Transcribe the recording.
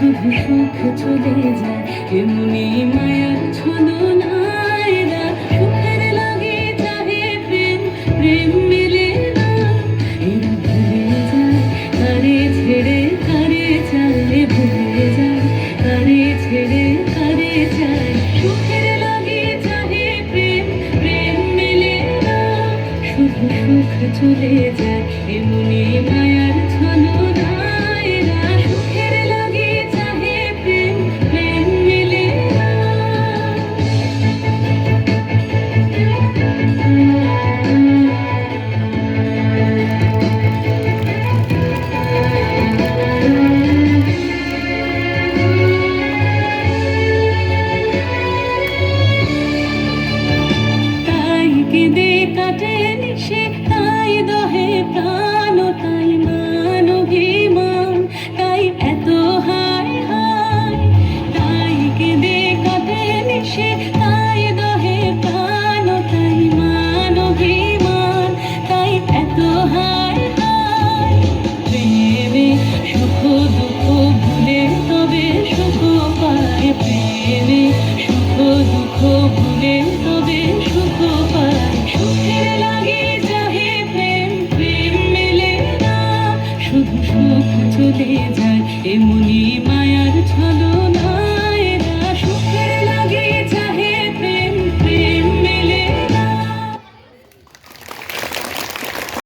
শুধু সুখ চলে যায় এমনি মায়ার ছলনায় রাত সুখের লাগে চাহে প্রেম প্রেম মেলে না এরা ভুলে যায় কারে ছেড়ে কারে চায় ভুলে যায় কারে ছেড়ে কারে চায় সুখের লাগে চাহে প্রেম প্রেম মেলে না শুধু সুখ চলে যায় এমনি মায়ার ছলনায় রাত সুখের লাগে চাহে প্রেম প্রেম মেলে না তাই কেঁদে কাটে নিশে তাই দহে প্রাণ তাই মান অভিমান তাই এত হায় হায় তাই কেঁদে কাটে নিশে তাই দহে প্রাণ তাই মান অভিমান তাই এত হায় হায় প্রেমে সুখ দুঃখ ভুলে তবে সুখ পায় প্রেমে সুখ দুঃখ ভুলে তবে সুখ পায় সুখের লাগে চাহে প্রেম প্রেম মেলে না শুধু সুখ চলে যায় এমনি মায়ার ছলনায়